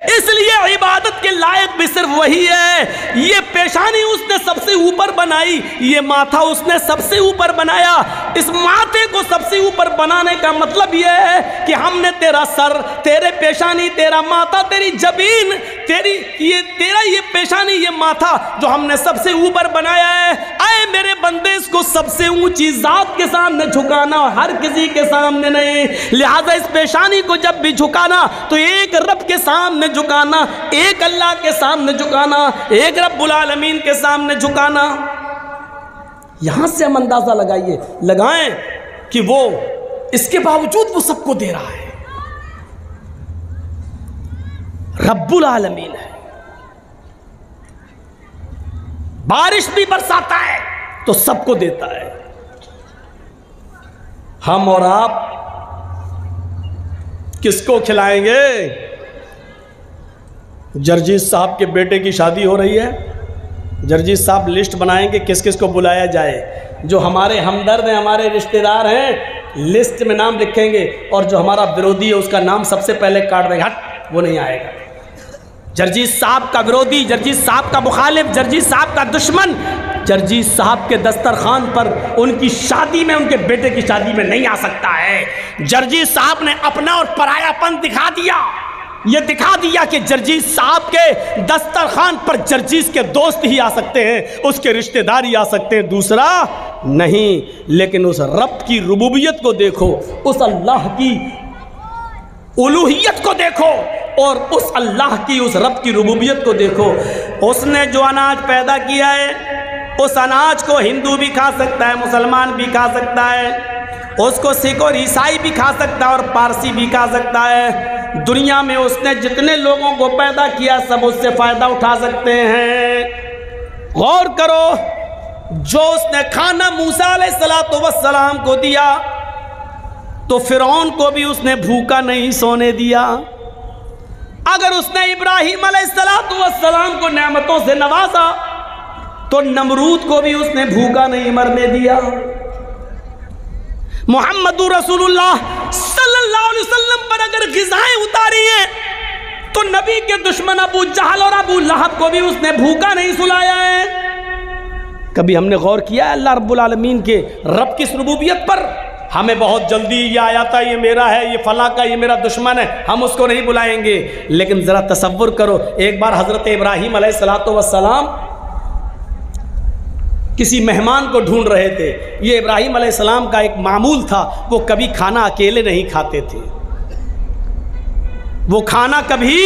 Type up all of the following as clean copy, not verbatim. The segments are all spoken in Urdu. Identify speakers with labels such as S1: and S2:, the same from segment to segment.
S1: اس لیے عبادت کے لائق بھی صرف وہی ہے۔ یہ پیشانی اس نے سب سے اوپر بنائی، یہ ماتھا اس نے سب سے اوپر بنایا۔ اس ماتھے کو سب سے اوپر بنانے کا مطلب یہ ہے کہ ہم نے تیرا سر، تیرے پیشانی، تیرا ماتھا، تیری جبین، تیرا یہ پیشانی، یہ ماتھا جو ہم نے سب سے اوپر بنایا ہے، اے میرے بندے اس کو سب سے اونچی ذات کے سامنے جھکانا، اور ہر کسی کے سامنے نہیں۔ لہذا اس پیشانی کو جب بھی جھکانا تو ایک رب کے سامنے جھکانا، ایک اللہ کے سامنے جھکانا، ایک رب العالمین کے سامنے جھکانا۔ یہاں سے ہم اندازہ لگائیں کہ وہ اس کے باوجود وہ سب کو دے رہا ہے، رب العالمین ہے۔ بارش بھی برساتا ہے تو سب کو دیتا ہے۔ ہم اور آپ کس کو کھلائیں گے؟ جرجیت صاحب کے بیٹے کی شادی ہو رہی ہے، جرجیت صاحب لسٹ بنائیں گے کس کس کو بلایا جائے۔ جو ہمارے ہمدرد ہیں، ہمارے رشتہ دار ہیں، لسٹ میں نام لکھیں گے، اور جو ہمارا برودی ہے اس کا نام سب سے پہلے کاٹ دیں گے، ہٹ وہ نہیں آئے گا۔ جرجیت صاحب کا برودی، جرجیت صاحب کا مخالف، جرجیت صاحب کا دشمن جرجیت صاحب کے دسترخوان پر ان کی شادی میں، ان کے بیٹے کی شادی میں نہیں آ سکتا ہے۔ جرجیت صاحب نے اپنا اور پرایا پن دکھا دیا۔ یہ دکھا دیا کہ جرجیت صاحب کے دسترخوان پر جرجیت کے دوست ہی آ سکتے ہیں، اس کے رشتہ دار ہی آ سکتے ہیں، دوسرا نہیں۔ لیکن اس رب کی ربوبیت کو دیکھو، اس اللہ کی الوہیت کو دیکھو، اور اس اللہ کی، اس رب کی ربوبیت کو دیکھو۔ اس نے جو اناج پیدا کیا ہے، اس اناج کو ہندو بھی کھا سکتا ہے، مسلمان بھی کھا سکتا ہے، اس کو سکھ اور عیسائی بھی کھا سکتا ہے، اور پارسی بھی کھا سکتا ہے۔ دنیا میں اس نے جتنے لوگوں کو پیدا کیا سب اس سے فائدہ اٹھا سکتے ہیں۔ غور کرو، جو اس نے کھانا موسیٰ علیہ السلام کو دیا تو فرعون کو بھی اس نے بھوکا نہیں سونے دیا۔ اگر اس نے ابراہیم علیہ السلام کو نعمتوں سے نوازا تو نمرود کو بھی اس نے بھوکا نہیں مرنے دیا۔ محمد رسول اللہ صلی اللہ علیہ وسلم پر اگر غذائیں اتاری ہیں تو نبی کے دشمن ابو جہل اور ابو لہب کو بھی اس نے بھوکا نہیں سلایا ہے۔ کبھی ہم نے غور کیا ہے اللہ رب العالمین کے رب کی ربوبیت پر؟ ہمیں بہت جلدی یہ آیا تھا، یہ میرا ہے، یہ فلاں کا، یہ میرا دشمن ہے، ہم اس کو نہیں بلائیں گے۔ لیکن ذرا تصور کرو، ایک بار حضرت ابراہیم علیہ السلام کسی مہمان کو ڈھونڈ رہے تھے۔ یہ ابراہیم علیہ السلام کا ایک معمول تھا، وہ کبھی کھانا اکیلے نہیں کھاتے تھے، وہ کھانا کبھی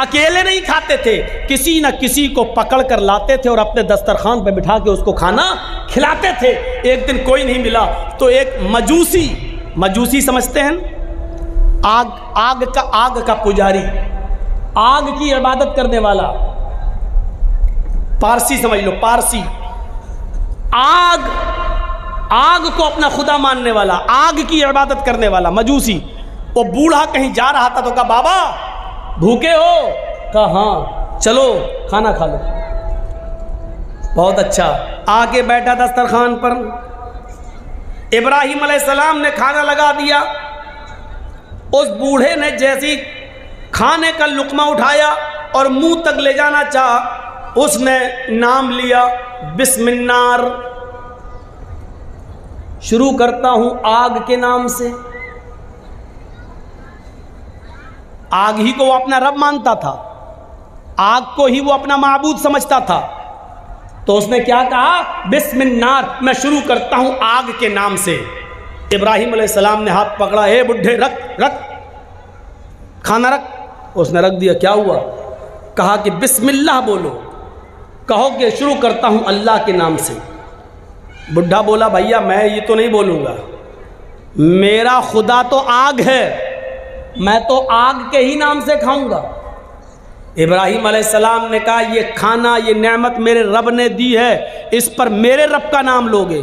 S1: اکیلے نہیں کھاتے تھے، کسی نہ کسی کو پکڑ کر لاتے تھے اور اپنے دسترخوان پہ بٹھا کے اس کو کھانا کھلاتے تھے۔ ایک دن کوئی نہیں ملا تو ایک مجوسی سمجھتے ہیں، آگ کا پجاری، آگ کی عبادت کرنے والا، پارسی سمجھ لو، پارسی، آگ کو اپنا خدا ماننے والا، آگ کی عبادت کرنے والا مجوسی۔ وہ بوڑھا کہیں جا رہا تھا تو کہا بابا بھوکے ہو؟ کہا ہاں، چلو کھانا کھا لو۔ بہت اچھا، آگے بیٹھا دسترخوان پر، ابراہیم علیہ السلام نے کھانا لگا دیا۔ اس بوڑھے نے جیسی کھانے کا لقمہ اٹھایا اور منہ تک لے جانا چاہا، اس نے نام لیا، بسم النار، شروع کرتا ہوں آگ کے نام سے۔ آگ ہی کو وہ اپنا رب مانتا تھا، آگ کو ہی وہ اپنا معبود سمجھتا تھا، تو اس نے کیا کہا؟ بسم النار، میں شروع کرتا ہوں آگ کے نام سے۔ ابراہیم علیہ السلام نے ہاتھ پکڑا، اے بڈھے رکھ کھانا رکھ۔ اس نے رکھ دیا۔ کیا ہوا؟ کہا کہ بسم اللہ بولو، کہو کہ شروع کرتا ہوں اللہ کے نام سے۔ بڈھا بولا بھیا میں یہ تو نہیں بولوں گا، میرا خدا تو آگ ہے، میں تو آگ کے ہی نام سے کھاؤں گا۔ ابراہیم علیہ السلام نے کہا یہ کھانا، یہ نعمت میرے رب نے دی ہے، اس پر میرے رب کا نام لوگے؟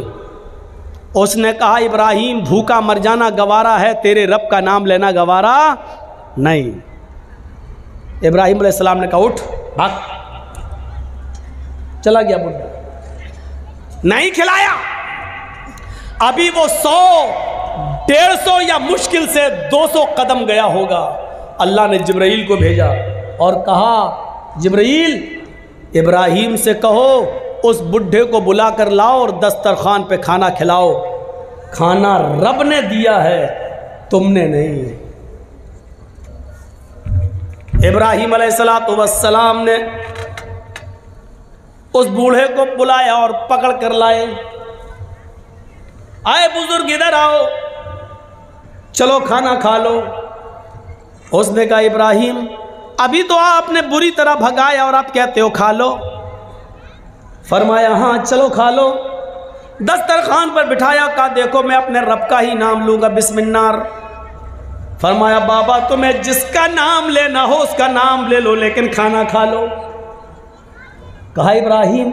S1: اس نے کہا ابراہیم بھوکا مر جانا گوارا ہے، تیرے رب کا نام لینا گوارا نہیں۔ ابراہیم علیہ السلام نے کہا اٹھ بھاگ، چلا گیا بڈھا، نہیں کھلایا۔ ابھی وہ 100 150 یا مشکل سے 200 قدم گیا ہوگا، اللہ نے جبرائیل کو بھیجا اور کہا جبرائیل ابراہیم سے کہو اس بڈھے کو بلا کر لاؤ اور دسترخوان پہ کھانا کھلاؤ، کھانا رب نے دیا ہے تم نے نہیں۔ ابراہیم علیہ السلام نے اس بوڑھے کو بلایا اور پکڑ کر لائے، آئے بزرگ ادھر آؤ، چلو کھانا کھا لو۔ اس نے کہا ابراہیم ابھی تو آپ نے بری طرح بھگایا اور آپ کہتے ہو کھا لو۔ فرمایا ہاں چلو کھا لو۔ دسترخوان پر بٹھایا، کہا دیکھو میں اپنے رب کا ہی نام لوں گا، بسم النار۔ فرمایا بابا تمہیں جس کا نام لینا ہو اس کا نام لے لو لیکن کھانا کھا لو۔ کہا ابراہیم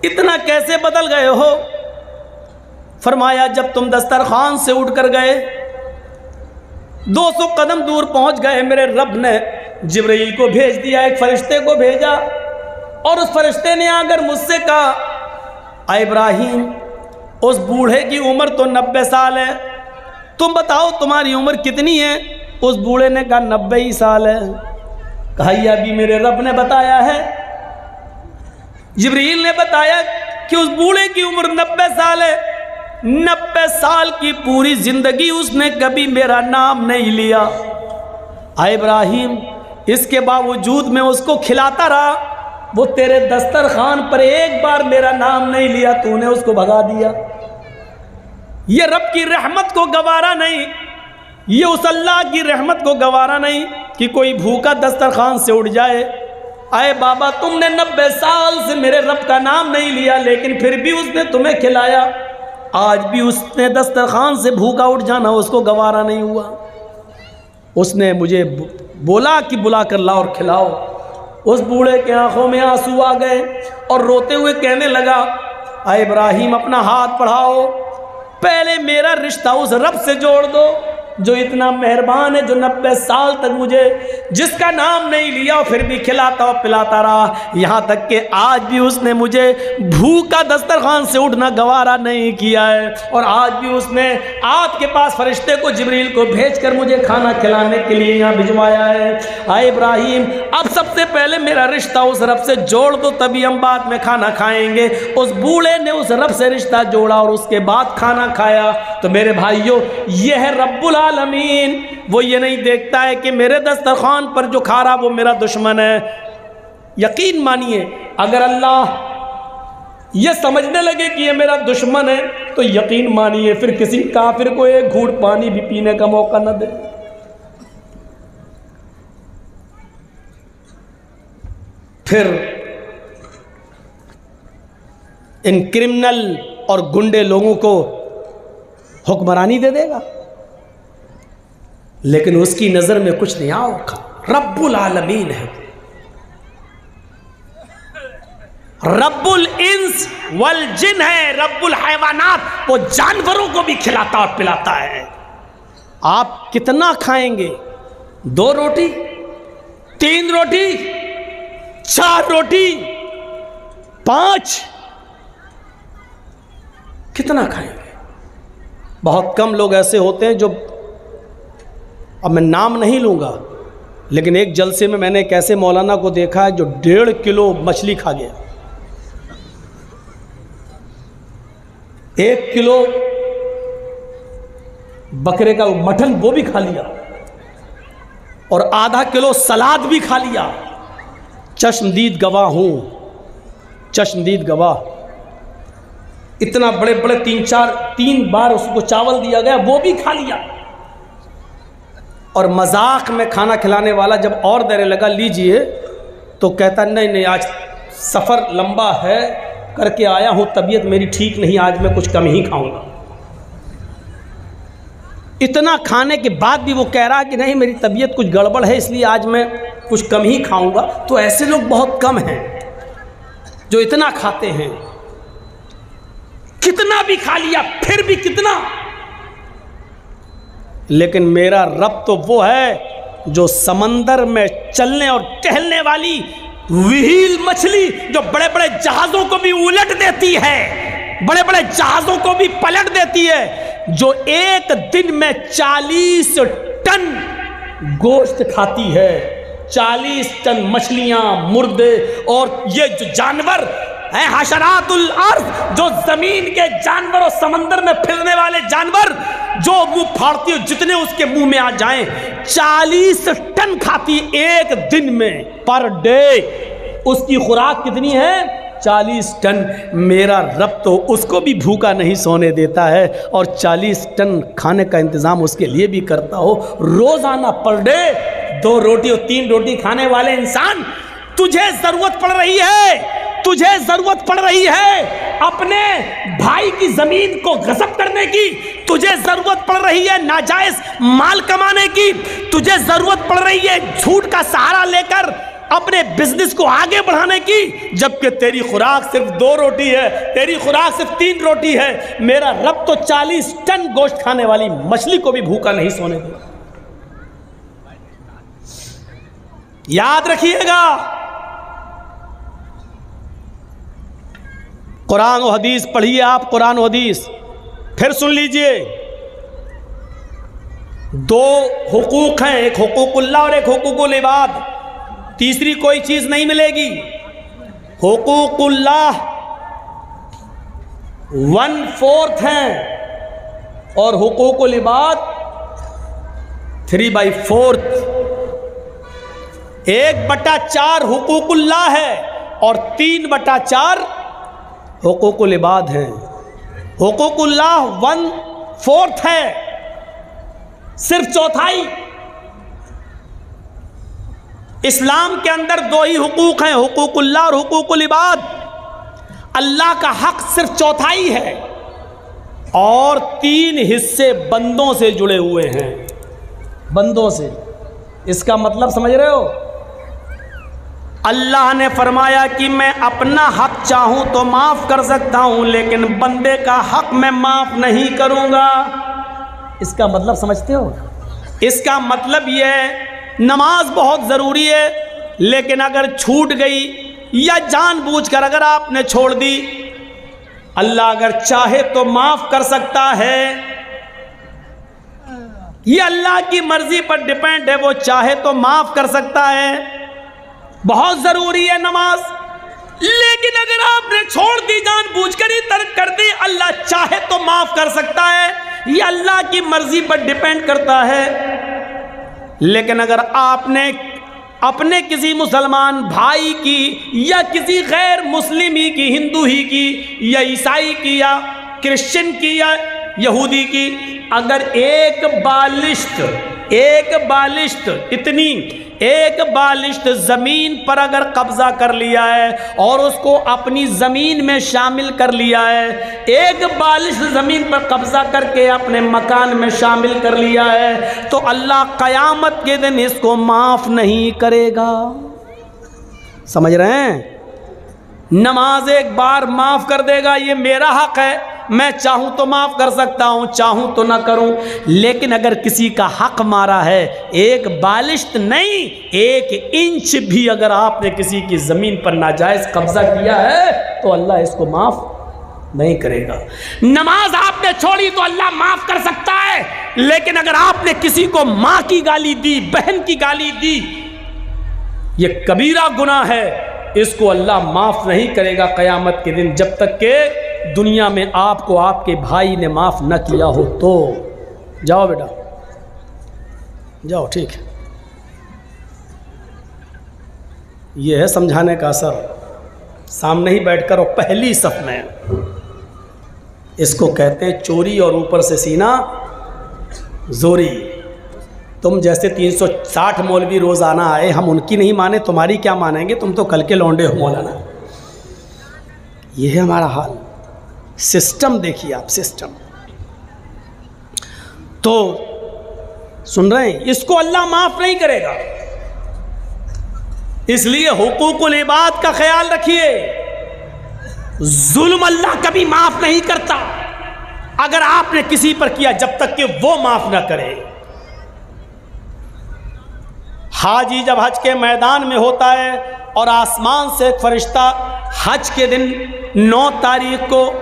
S1: اتنا کیسے بدل گئے ہو؟ فرمایا جب تم دسترخوان سے اٹھ کر گئے 200 قدم دور پہنچ گئے، میرے رب نے جبرائیل کو بھیج دیا، ایک فرشتے کو بھیجا، اور اس فرشتے نے آ کر مجھ سے کہا اے ابراہیم اس بوڑھے کی عمر تو 90 سال ہے، تم بتاؤ تمہاری عمر کتنی ہے؟ اس بوڑھے نے کہا 90 ہی سال ہے۔ کہا یہ ابھی میرے رب نے بتایا ہے، جبرائیل نے بتایا کہ اس بوڑھے کی عمر 90 سال ہے۔ 90 سال کی پوری زندگی اس نے کبھی میرا نام نہیں لیا۔ اے ابراہیم اس کے باوجود میں اس کو کھلاتا رہا، وہ تیرے دسترخوان پر ایک بار میرا نام نہیں لیا، تو نے اس کو بھگا دیا۔ یہ رب کی رحمت کو گوارا نہیں، یہ اس اللہ کی رحمت کو گوارا نہیں کہ کوئی بھوکا دسترخوان سے اٹھ جائے۔ اے بابا تم نے 90 سال سے میرے رب کا نام نہیں لیا لیکن پھر بھی اس نے تمہیں کھلایا، آج بھی اس نے دسترخوان سے بھوکا اٹھ جانا اس کو گوارا نہیں ہوا۔ اس نے مجھے بولا کہ بلا کر لاؤ اور کھلاؤ۔ اس بوڑھے کے آنکھوں میں آنسو آ گئے اور روتے ہوئے کہنے لگا اے ابراہیم اپنا ہاتھ بڑھاؤ، پہلے میرا رشتہ اس رب سے جوڑ دو جو اتنا مہربان ہے، جو 90 سال تک مجھے جس کا نام نہیں لیا اور پھر بھی کھلاتا اور پلاتا رہا، یہاں تک کہ آج بھی اس نے مجھے بھوکا دسترخوان سے اٹھنا گوارا نہیں کیا ہے، اور آج بھی اس نے آپ کے پاس فرشتے کو جبرائیل کو بھیج کر مجھے کھانا کھلانے کے لیے یہاں بھجوایا ہے۔ اے ابراہیم اب سب سے پہلے میرا رشتہ اس رب سے جوڑ دو تبھی ہم بعد میں کھانا کھائیں گے۔ اس بوڑھے نے اس رب سے رشتہ جوڑا اور اس کے بعد کھانا کھایا۔ تو میرے بھائیوں یہ ہے رب العالمین، وہ یہ نہیں دیکھتا ہے کہ میرے دسترخوان پر جو کھا رہا وہ میرا دشمن ہے۔ یقین مانیے اگر اللہ یہ سمجھنے لگے کہ یہ میرا دشمن ہے تو یقین مانیے پھر کسی کافر کو ایک گھونٹ پانی بھی پینے کا موقع نہ دے۔ پھر ان کرمنل اور گنڈے لوگوں کو حکمرانی دے دے گا، لیکن اس کی نظر میں کچھ نہیں آؤگا۔ رب العالمین ہے، رب الانس والجن ہے، رب الحیوانات، وہ جانوروں کو بھی کھلاتا اور پلاتا ہے۔ آپ کتنا کھائیں گے؟ 2 روٹی، 3 روٹی، 4 روٹی، 5؟ کتنا کھائیں گے؟ بہت کم لوگ ایسے ہوتے ہیں جو، اب میں نام نہیں لوں گا، لیکن ایک جلسے میں نے ایک ایسے مولانا کو دیکھا ہے جو 1.5 کلو مچھلی کھا گیا، 1 کلو بکرے کا مٹن وہ بھی کھا لیا، اور آدھا کلو سلاد بھی کھا لیا۔ چشمدید گواہ ہوں، چشمدید گواہ، اتنا بڑے بڑے 3 بار اس کو چاول دیا گیا وہ بھی کھا لیا۔ اور مذاق میں کھانا کھلانے والا جب اور دینے لگا لیجئے تو کہتا نہیں آج سفر لمبا ہے کر کے آیا ہوں، طبیعت میری ٹھیک نہیں، آج میں کچھ کم ہی کھاؤں گا۔ اتنا کھانے کے بعد بھی وہ کہہ رہا کہ نہیں میری طبیعت کچھ گڑبڑ ہے اس لیے آج میں کچھ کم ہی کھاؤں گا۔ تو ایسے لوگ بہت کم ہیں جو اتنا کھاتے ہیں، کتنا بھی کھا لیا پھر بھی کتنا۔ لیکن میرا رب تو وہ ہے جو سمندر میں چلنے اور ٹہلنے والی وہیل مچھلی جو بڑے بڑے جہازوں کو بھی الٹ دیتی ہے، بڑے بڑے جہازوں کو بھی پلٹ دیتی ہے، جو ایک دن میں 40 ٹن گوشت کھاتی ہے، 40 ٹن مچھلیاں، مردے اور یہ جو جانور ہیں حشرات الارض، جو زمین کے جانور اور سمندر میں پھرنے والے جانور جو منہ پھاڑتی ہو جتنے اس کے منہ میں آ جائیں، 40 ٹن کھاتی ایک دن میں، پر ڈے اس کی خوراک کتنی ہے؟ 40 ٹن۔ میرا رب تو اس کو بھی بھوکا نہیں سونے دیتا ہے اور 40 ٹن کھانے کا انتظام اس کے لیے بھی کرتا ہو روزانہ، پر ڈے 2 روٹی اور 3 روٹی کھانے والے انسان، تجھے ضرورت پڑ رہی ہے، تجھے ضرورت پڑ رہی ہے اپنے بھائی کی زمین کو غصب کرنے کی، تجھے ضرورت پڑ رہی ہے ناجائز مال کمانے کی، تجھے ضرورت پڑ رہی ہے جھوٹ کا سہارا لے کر اپنے بزنس کو آگے بڑھانے کی، جبکہ تیری خوراک صرف 2 روٹی ہے، تیری خوراک صرف 3 روٹی ہے۔ میرا رب تو 40 ٹن گوشت کھانے والی مچھلی کو بھی بھوکا نہیں سونے دے۔ یاد رکھیے گا، قرآن و حدیث پڑھیے آپ، قرآن و حدیث پھر سن لیجئے۔ 2 حقوق ہیں، ایک حقوق اللہ اور ایک حقوق العباد، تیسری کوئی چیز نہیں ملے گی۔ حقوق اللہ 1/4 ہیں اور حقوق العباد 3/4۔ 1/4 حقوق اللہ ہے اور 3/4 حقوق العباد ہیں۔ حقوق اللہ 1/4 ہے، صرف چوتھائی۔ اسلام کے اندر 2 ہی حقوق ہیں، حقوق اللہ اور حقوق العباد۔ اللہ کا حق صرف چوتھائی ہے اور 3 حصے بندوں سے جڑے ہوئے ہیں، بندوں سے۔ اس کا مطلب سمجھ رہے ہو؟ اللہ نے فرمایا کہ میں اپنا حق چاہوں تو معاف کر سکتا ہوں، لیکن بندے کا حق میں معاف نہیں کروں گا۔ اس کا مطلب سمجھتے ہو؟ اس کا مطلب یہ ہے نماز بہت ضروری ہے، لیکن اگر چھوٹ گئی یا جان بوجھ کر اگر آپ نے چھوڑ دی، اللہ اگر چاہے تو معاف کر سکتا ہے۔ یہ اللہ کی مرضی پر ڈیپینڈ ہے، وہ چاہے تو معاف کر سکتا ہے۔ بہت ضروری ہے نماز، لیکن اگر آپ نے چھوڑ دی، جان بوجھ کر ہی ترک کر دی، اللہ چاہے تو معاف کر سکتا ہے۔ یہ اللہ کی مرضی پر ڈیپینڈ کرتا ہے۔ لیکن اگر آپ نے اپنے کسی مسلمان بھائی کی یا کسی غیر مسلم ہی کی، ہندو ہی کی یا عیسائی کی یا کرسچن کی یا یہودی کی، اگر ایک بالشت زمین پر اگر قبضہ کر لیا ہے اور اس کو اپنی زمین میں شامل کر لیا ہے، ایک بالشت زمین پر قبضہ کر کے اپنے مکان میں شامل کر لیا ہے، تو اللہ قیامت کے دن اس کو معاف نہیں کرے گا۔ سمجھ رہے ہیں؟ نماز ایک بار معاف کر دے گا، یہ میرا حق ہے، میں چاہوں تو معاف کر سکتا ہوں، چاہوں تو نہ کروں۔ لیکن اگر کسی کا حق مارا ہے، ایک بالشت نہیں، 1 انچ بھی اگر آپ نے کسی کی زمین پر ناجائز قبضہ کیا ہے تو اللہ اس کو معاف نہیں کرے گا۔ نماز آپ نے چھوڑی تو اللہ معاف کر سکتا ہے، لیکن اگر آپ نے کسی کو ماں کی گالی دی، بہن کی گالی دی، یہ کبیرہ گناہ ہے، اس کو اللہ معاف نہیں کرے گا قیامت کے دن، جب تک کہ دنیا میں آپ کو آپ کے بھائی نے معاف نہ کیا ہو تو۔ جاؤ بیٹا جاؤ، ٹھیک ہے۔ یہ ہے سمجھانے کا اثر، سامنے ہی بیٹھ کر اور پہلی صف میں۔ اس کو کہتے ہیں چوری اور اوپر سے سینہ زوری۔ تم جیسے 360 مولوی روزانہ آئے، ہم ان کی نہیں مانے، تمہاری کیا مانیں گے؟ تم تو کل کے لونڈے ہو مولانا۔ یہ ہے ہمارا حال۔ سسٹم دیکھیے آپ، سسٹم تو سن رہے ہیں، اس کو اللہ معاف نہیں کرے گا۔ اس لیے حقوق العباد کا خیال رکھیے، ظلم اللہ کبھی معاف نہیں کرتا اگر آپ نے کسی پر کیا، جب تک کہ وہ معاف نہ کرے۔ حاجی جب حج کے میدان میں ہوتا ہے اور آسمان سے ایک فرشتہ حج کے دن 9 تاریخ کو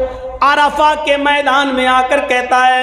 S1: عرفہ کے میدان میں آ کر کہتا ہے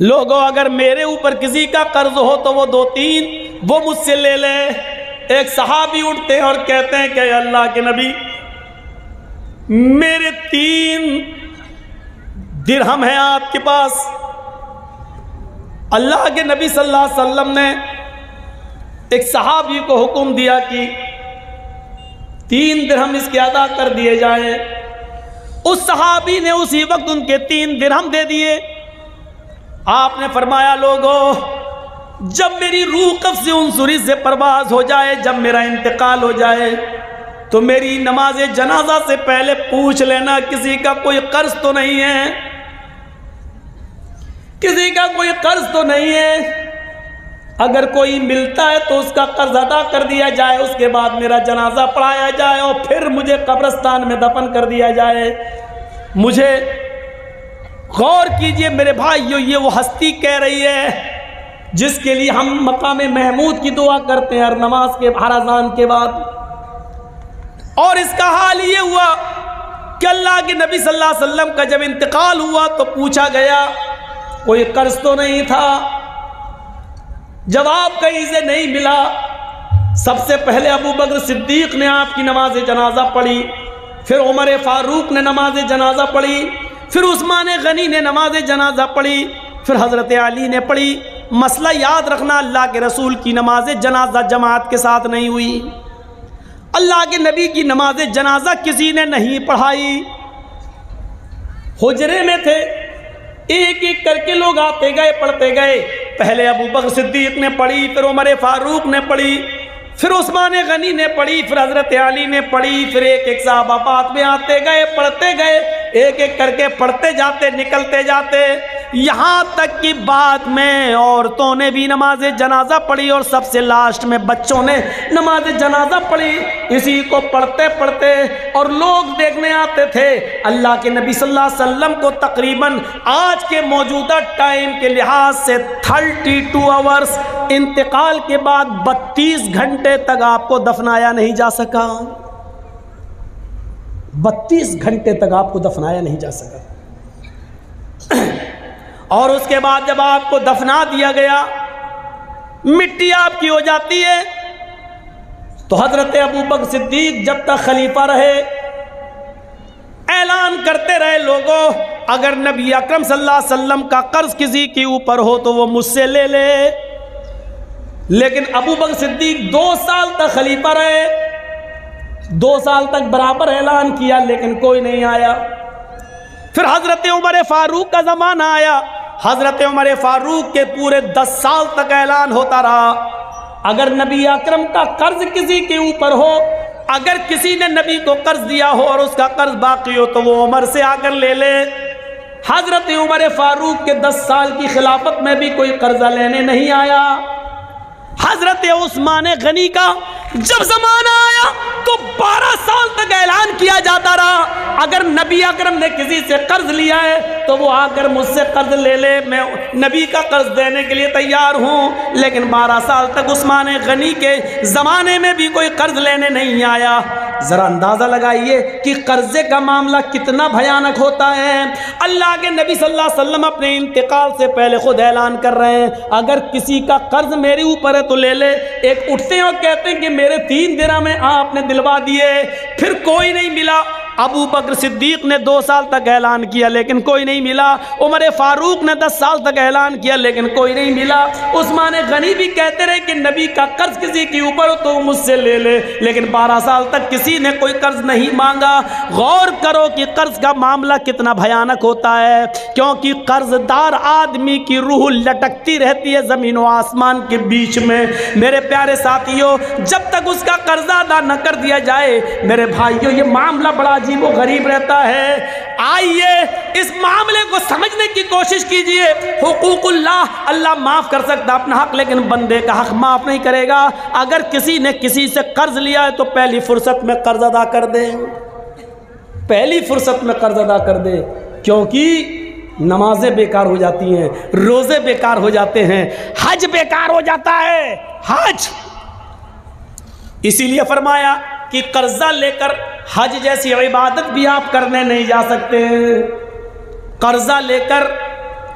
S1: لوگوں اگر میرے اوپر کسی کا قرض ہو تو وہ 2-3 وہ مجھ سے لے لے۔ ایک صحابی اٹھتے ہیں اور کہتے ہیں کہ اے اللہ کے نبی، میرے 3 درہم ہیں آپ کے پاس۔ اللہ کے نبی صلی اللہ علیہ وسلم نے ایک صحابی کو حکم دیا کہ 3 درہم اس کے ادا کر دیے جائیں۔ اس صحابی نے اسی وقت ان کے 3 درہم دے دیے۔ آپ نے فرمایا لوگو، جب میری روح قبض عنصری سے پرواز ہو جائے، جب میرا انتقال ہو جائے تو میری نماز جنازہ سے پہلے پوچھ لینا کسی کا کوئی قرض تو نہیں ہے، کسی کا کوئی قرض تو نہیں ہے۔ اگر کوئی ملتا ہے تو اس کا قرض ادا کر دیا جائے، اس کے بعد میرا جنازہ پڑھایا جائے اور پھر مجھے قبرستان میں دفن کر دیا جائے۔ مجھے غور کیجئے میرے بھائیو، یہ وہ ہستی کہہ رہی ہے جس کے لیے ہم مقام محمود کی دعا کرتے ہیں ہر نماز کے، ہر اذان کے بعد۔ اور اس کا حال یہ ہوا کہ اللہ کے نبی صلی اللہ علیہ وسلم کا جب انتقال ہوا تو پوچھا گیا کوئی قرض تو نہیں تھا؟ جواب کہیں سے نہیں ملا۔ سب سے پہلے ابو بکر صدیق نے آپ کی نماز جنازہ پڑھی، پھر عمر فاروق نے نماز جنازہ پڑھی، پھر عثمان غنی نے نماز جنازہ پڑھی، پھر حضرت علی نے پڑھی۔ مسئلہ یاد رکھنا، اللہ کے رسول کی نماز جنازہ جماعت کے ساتھ نہیں ہوئی، اللہ کے نبی کی نماز جنازہ کسی نے نہیں پڑھائی۔ حجرے میں تھے، ایک ایک کر کے لوگ آتے گئے، پڑھتے گئے۔ پہلے ابو بکر صدیق نے پڑھی، پھر عمر فاروق نے پڑھی، پھر عثمان غنی نے پڑھی، پھر حضرت علی نے پڑھی، پھر ایک ایک صحابہ بعد میں آتے گئے، پڑھتے گئے، ایک ایک کر کے پڑھتے جاتے، نکلتے جاتے، یہاں تک کہ بعد میں عورتوں نے بھی نماز جنازہ پڑھی اور سب سے لاسٹ میں بچوں نے نماز جنازہ پڑھی۔ اسی کو پڑھتے پڑھتے اور لوگ دیکھنے آتے تھے۔ اللہ کے نبی صلی اللہ علیہ وسلم کو تقریباً آج کے موجودہ ٹائم کے لحاظ سے 32 آورز انتقال کے بعد 32 گھنٹے تک آپ کو دفنایا نہیں جا سکا، 32 گھنٹے تک آپ کو دفنایا نہیں جا سکا۔ اور اس کے بعد جب آپ کو دفنا دیا گیا، مٹی آپ کی ہو جاتی ہے، تو حضرت ابو بکر صدیق جب تک خلیفہ رہے اعلان کرتے رہے لوگوں اگر نبی اکرم صلی اللہ علیہ وسلم کا قرض کسی کے اوپر ہو تو وہ مجھ سے لے لے۔ لیکن ابو بکر صدیق 2 سال تک خلیفہ رہے، 2 سال تک برابر اعلان کیا لیکن کوئی نہیں آیا۔ پھر حضرت عمر فاروق کا زمانہ آیا، حضرت عمر فاروق کے پورے 10 سال تک اعلان ہوتا رہا اگر نبی اکرم کا قرض کسی کے اوپر ہو، اگر کسی نے نبی کو قرض دیا ہو اور اس کا قرض باقی ہو تو وہ عمر سے آ کر لے لے۔ حضرت عمر فاروق کے 10 سال کی خلافت میں بھی کوئی قرضہ لینے نہیں آیا۔ حضرت عثمان غنی کا جب زمانہ آیا تو 12 سال تک اعلان کیا جاتا رہا اگر نبی اکرم نے کسی سے قرض لیا ہے تو وہ آ کر مجھ سے قرض لے لے، میں نبی کا قرض دینے کے لیے تیار ہوں۔ لیکن 12 سال تک عثمان غنی کے زمانے میں بھی کوئی قرض لینے نہیں آیا۔ ذرا اندازہ لگائیے کہ قرضے کا معاملہ کتنا بھیانک ہوتا ہے۔ اللہ کے نبی صلی اللہ علیہ وسلم اپنے انتقال سے پہلے خود اعلان کر رہے ہیں اگر کسی کا قرض میرے اوپر ہے تو لے لے۔ ایک اٹھتے ہیں اور کہتے ہیں کہ میرے 3 درہم میں آپ نے دلوا دیے، پھر کوئی نہیں ملا۔ ابو بکر صدیق نے 2 سال تک اعلان کیا لیکن کوئی نہیں ملا، عمر فاروق نے 10 سال تک اعلان کیا لیکن کوئی نہیں ملا، عثمان غنی بھی کہتے رہے کہ نبی کا قرض کسی کے اوپر ہو تو مجھ سے لے لے، لیکن 12 سال تک کسی نے کوئی قرض نہیں مانگا۔ غور کرو کہ قرض کا معاملہ کتنا بھیانک ہوتا ہے، کیونکہ قرض دار آدمی کی روح لٹکتی رہتی ہے زمین و آسمان کے بیچ میں۔ میرے پیارے ساتھیوں، جب تک اس کا قرض ادا نہ کر دیا جائے میرے بھائیوں یہ معاملہ بڑا عجیب و غریب رہتا ہے۔ آئیے اس معاملے کو سمجھنے کی کوشش کیجئے۔ حقوق اللہ معاف کر سکتا اپنا حق، لیکن بندے کا حق معاف نہیں کرے گا۔ اگر کسی نے کسی سے قرض لیا ہے تو پہلی فرصت میں قرض ادا کر دے، پہلی فرصت میں قرض ادا کر دے، کیونکہ نمازیں بیکار ہو جاتی ہیں، روزے بیکار ہو جاتے ہیں، حج بیکار ہو جاتا ہے، حج۔ اسی لیے فرمایا کہ قرضہ لے کر حج جیسی عبادت بھی آپ کرنے نہیں جا سکتے، قرضہ لے کر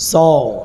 S1: 100।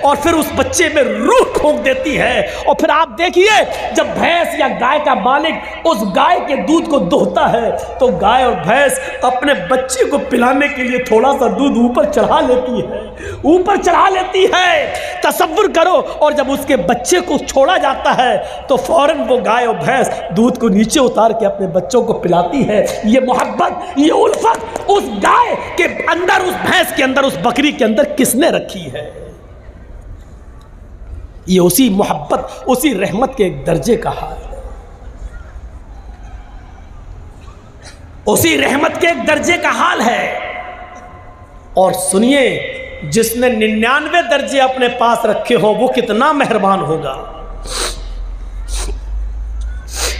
S1: اور پھر اس بچے میں روح پھونک دیتی ہے. اور پھر آپ دیکھیے جب بھینس یا گائے کا مالک اس گائے کے دودھ کو دوہتا ہے تو گائے اور بھینس اپنے بچے کو پلانے کے لیے تھوڑا سا دودھ اوپر چڑھا لیتی ہے. تصور کرو. اور جب اس کے بچے کو چھوڑا جاتا ہے تو فوراً وہ گائے اور بھینس دودھ کو نیچے اتار کے اپنے بچوں کو پلاتی ہے. یہ محبت، یہ الفت اس گائے کے اندر، اس بھینس کے اندر، اس بکری کے اندر کس نے رکھی ہے؟ یہ اسی محبت، اسی رحمت کے ایک درجے کا حال ہے. اسی رحمت کے ایک درجے کا حال ہے. اور سنیے، جس نے 99 درجے اپنے پاس رکھے ہو وہ کتنا مہربان ہوگا.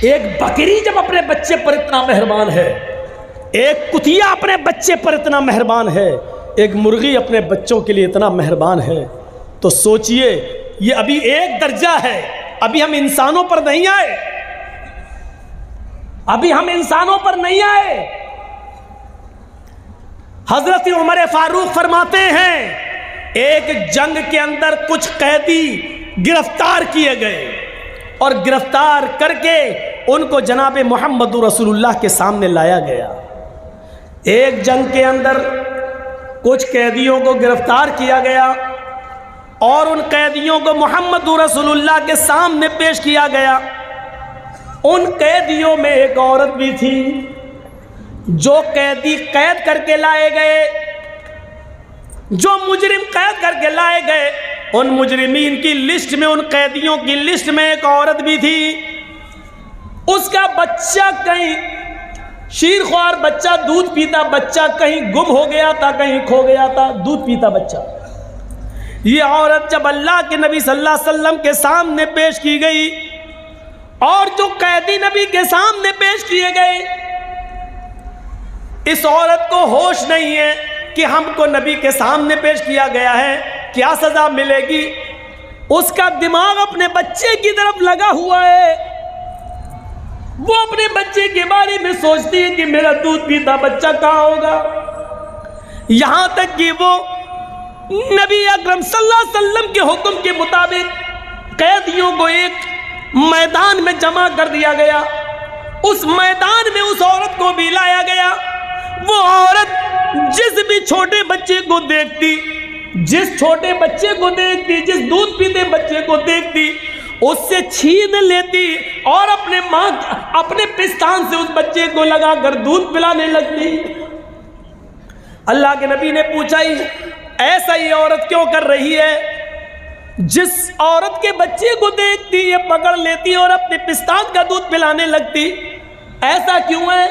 S1: ایک بکری جب اپنے بچے پر اتنا مہربان ہے، ایک کتیا اپنے بچے پر اتنا مہربان ہے، ایک مرغی اپنے بچوں کے لیے اتنا مہربان ہے، تو سوچئے یہ ابھی ایک درجہ ہے. ابھی ہم انسانوں پر نہیں آئے، ابھی ہم انسانوں پر نہیں آئے. حضرت عمر فاروق فرماتے ہیں ایک جنگ کے اندر کچھ قیدی گرفتار کیے گئے اور گرفتار کر کے ان کو جناب محمد رسول اللہ کے سامنے لایا گیا. ایک جنگ کے اندر کچھ قیدیوں کو گرفتار کیا گیا اور ان قیدیوں کو محمد رسول اللہ کے سامنے پیش کیا گیا. ان قیدیوں میں ایک عورت بھی تھی. جو قیدی قید کر کے لائے گئے، جو مجرم قید کر کے لائے گئے، ان مجرمین کی لسٹ میں، ان قیدیوں کی لسٹ میں ایک عورت بھی تھی. اس کا بچہ کہیں شیرخوار بچہ، دودھ پیتا بچہ کہیں گم ہو گیا تھا، کہیں کھو گیا تھا، دودھ پیتا بچہ. یہ عورت جب اللہ کے نبی صلی اللہ علیہ وسلم کے سامنے پیش کی گئی اور جو قیدی نبی کے سامنے پیش کیے گئے، اس عورت کو ہوش نہیں ہے کہ ہم کو نبی کے سامنے پیش کیا گیا ہے، کیا سزا ملے گی. اس کا دماغ اپنے بچے کی طرف لگا ہوا ہے. وہ اپنے بچے کے بارے میں سوچتی ہے کہ میرا دودھ پیتا بچہ کہاں ہوگا. یہاں تک کہ وہ نبی اکرم صلی اللہ علیہ وسلم کے حکم کے مطابق قیدیوں کو ایک میدان میں جمع کر دیا گیا. اس میدان میں اس عورت کو بھی لایا گیا. وہ عورت جس بھی چھوٹے بچے کو دیکھتی، جس چھوٹے بچے کو دیکھتی، جس دودھ پیتے بچے کو دیکھتی، اس سے چھین لیتی اور اپنے پستان سے اس بچے کو لگا کر دودھ پلانے لگتی. اللہ کے نبی نے پوچھا ایسا یہ عورت کیوں کر رہی ہے؟ جس عورت کے بچے کو دیکھتی یہ پکڑ لیتی اور اپنے پستان کا دودھ پلانے لگتی، ایسا کیوں ہے؟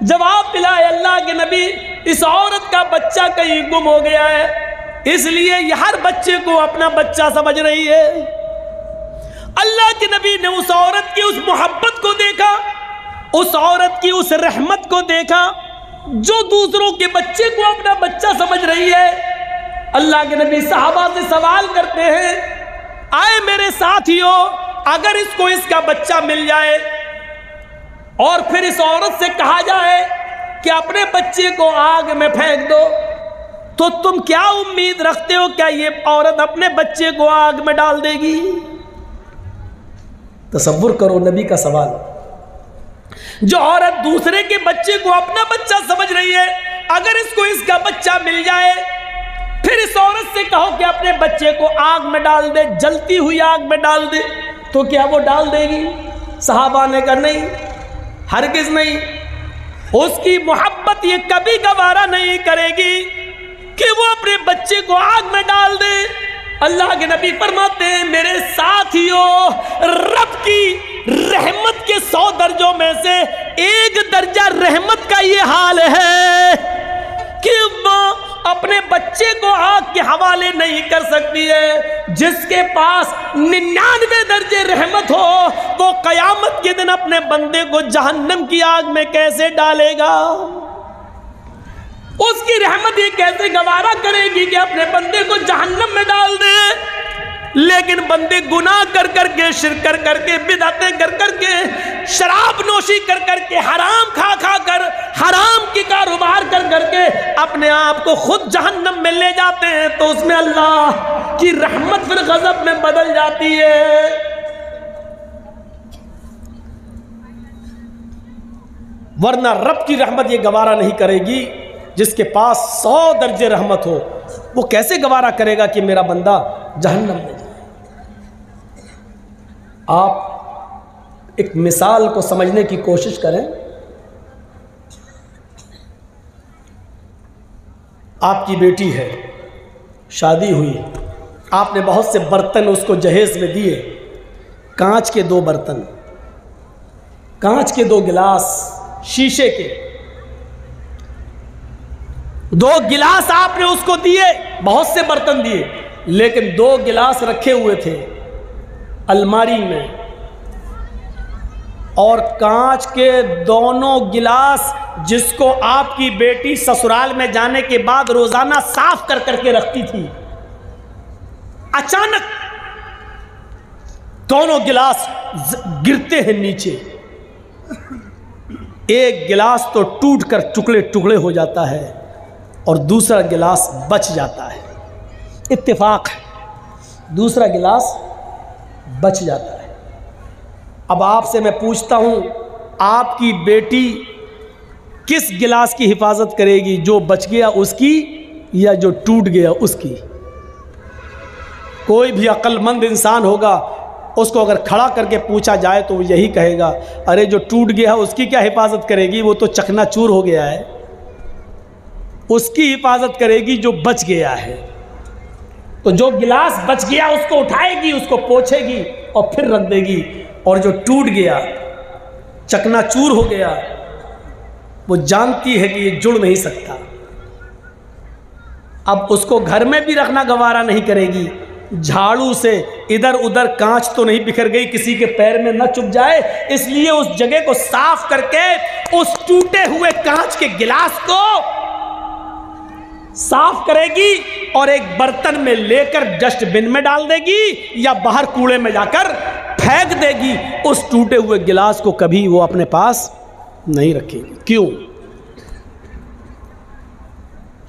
S1: جواب ملا اللہ کے نبی، اس عورت کا بچہ کہیں گم ہو گیا ہے، اس لیے یہ ہر بچے کو اپنا بچہ سمجھ رہی ہے. اللہ کے نبی نے اس عورت کی اس محبت کو دیکھا، اس عورت کی اس رحمت کو دیکھا جو دوسروں کے بچے کو اپنا بچہ سمجھ رہی ہے. اللہ کے نبی صحابہ سے سوال کرتے ہیں، آئے میرے ساتھیوں، اگر اس کو اس کا بچہ مل جائے اور پھر اس عورت سے کہا جائے کہ اپنے بچے کو آگ میں پھینک دو، تو تم کیا امید رکھتے ہو کیا یہ عورت اپنے بچے کو آگ میں ڈال دے گی؟ تصور کرو نبی کا سوال. جو عورت دوسرے کے بچے کو اپنا بچہ سمجھ رہی ہے، اگر اس کو اس کا بچہ مل جائے پھر اس عورت سے کہو کہ اپنے بچے کو آگ میں ڈال دے، جلتی ہوئی آگ میں ڈال دے، تو کیا وہ ڈال دے گی؟ صحابہ نے کہا نہیں، ہرگز نہیں. اس کی محبت یہ کبھی گوارا نہیں کرے گی کہ وہ اپنے بچے کو آگ میں ڈال دے. اللہ کے نبی فرماتے ہیں میرے ساتھیوں، رب کی رحمت کے 100 درجوں میں سے ایک درجہ رحمت کا یہ حال ہے کہ وہ اپنے بچے کو آگ کے حوالے نہیں کر سکتی ہے. جس کے پاس 99 درجے رحمت ہو وہ قیامت کے دن اپنے بندے کو جہنم کی آگ میں کیسے ڈالے گا؟ اس کی رحمت یہ کیسے گوارا کرے گی کہ اپنے بندے کو جہنم میں ڈال دے؟ لیکن بندے گناہ کر کر کے، شرک کر کر کے، بدعتیں کر کر کے، شراب نوشی کر کر کے، حرام کھا کھا کر، حرام کی کاروبار کر کر کے اپنے آپ کو خود جہنم میں لے جاتے ہیں، تو اس میں اللہ کی رحمت پھر غضب میں بدل جاتی ہے۔ ورنہ رب کی رحمت یہ گوارا نہیں کرے گی۔ جس کے پاس 100 درجے رحمت ہو، وہ کیسے گوارا کرے گا کہ میرا بندہ جہنم میں جائے؟ آپ ایک مثال کو سمجھنے کی کوشش کریں۔ آپ کی بیٹی ہے، شادی ہوئی، آپ نے بہت سے برتن اس کو جہیز میں دیے، کانچ کے 2 برتن، کانچ کے 2 گلاس، شیشے کے 2 گلاس آپ نے اس کو دیے، بہت سے برتن دیے، لیکن 2 گلاس رکھے ہوئے تھے الماری میں، اور کانچ کے دونوں گلاس جس کو آپ کی بیٹی سسرال میں جانے کے بعد روزانہ صاف کر کر کے رکھتی تھی، اچانک دونوں گلاس گرتے ہیں نیچے، ایک گلاس تو ٹوٹ کر ٹکڑے ٹکڑے ہو جاتا ہے اور دوسرا گلاس بچ جاتا ہے، اتفاق ہے، دوسرا گلاس بچ جاتا ہے۔ اب آپ سے میں پوچھتا ہوں، آپ کی بیٹی کس گلاس کی حفاظت کرے گی، جو بچ گیا اس کی یا جو ٹوٹ گیا اس کی؟ کوئی بھی عقل مند انسان ہوگا، اس کو اگر کھڑا کر کے پوچھا جائے تو وہ یہی کہے گا، ارے جو ٹوٹ گیا اس کی کیا حفاظت کرے گی، وہ تو چکنا چور ہو گیا ہے، اس کی حفاظت کرے گی جو بچ گیا ہے۔ تو جو گلاس بچ گیا اس کو اٹھائے گی، اس کو پوچھے گی اور پھر رکھ دے گی، اور جو ٹوٹ گیا، چکنا چور ہو گیا، وہ جانتی ہے کہ یہ جڑ نہیں سکتا، اب اس کو گھر میں بھی رکھنا گوارا نہیں کرے گی، جھاڑو سے ادھر ادھر کانچ تو نہیں بکھر گئی کسی کے پیر میں نہ چپ جائے، اس لیے اس جگہ کو صاف کر کے اس ٹوٹے ہوئے کانچ کے گلاس کو صاف کرے گی اور ایک برتن میں لے کر ڈسٹ بن میں ڈال دے گی یا باہر کوڑے میں جا کر پھینک دے گی، اس ٹوٹے ہوئے گلاس کو کبھی وہ اپنے پاس نہیں رکھے گی۔ کیوں؟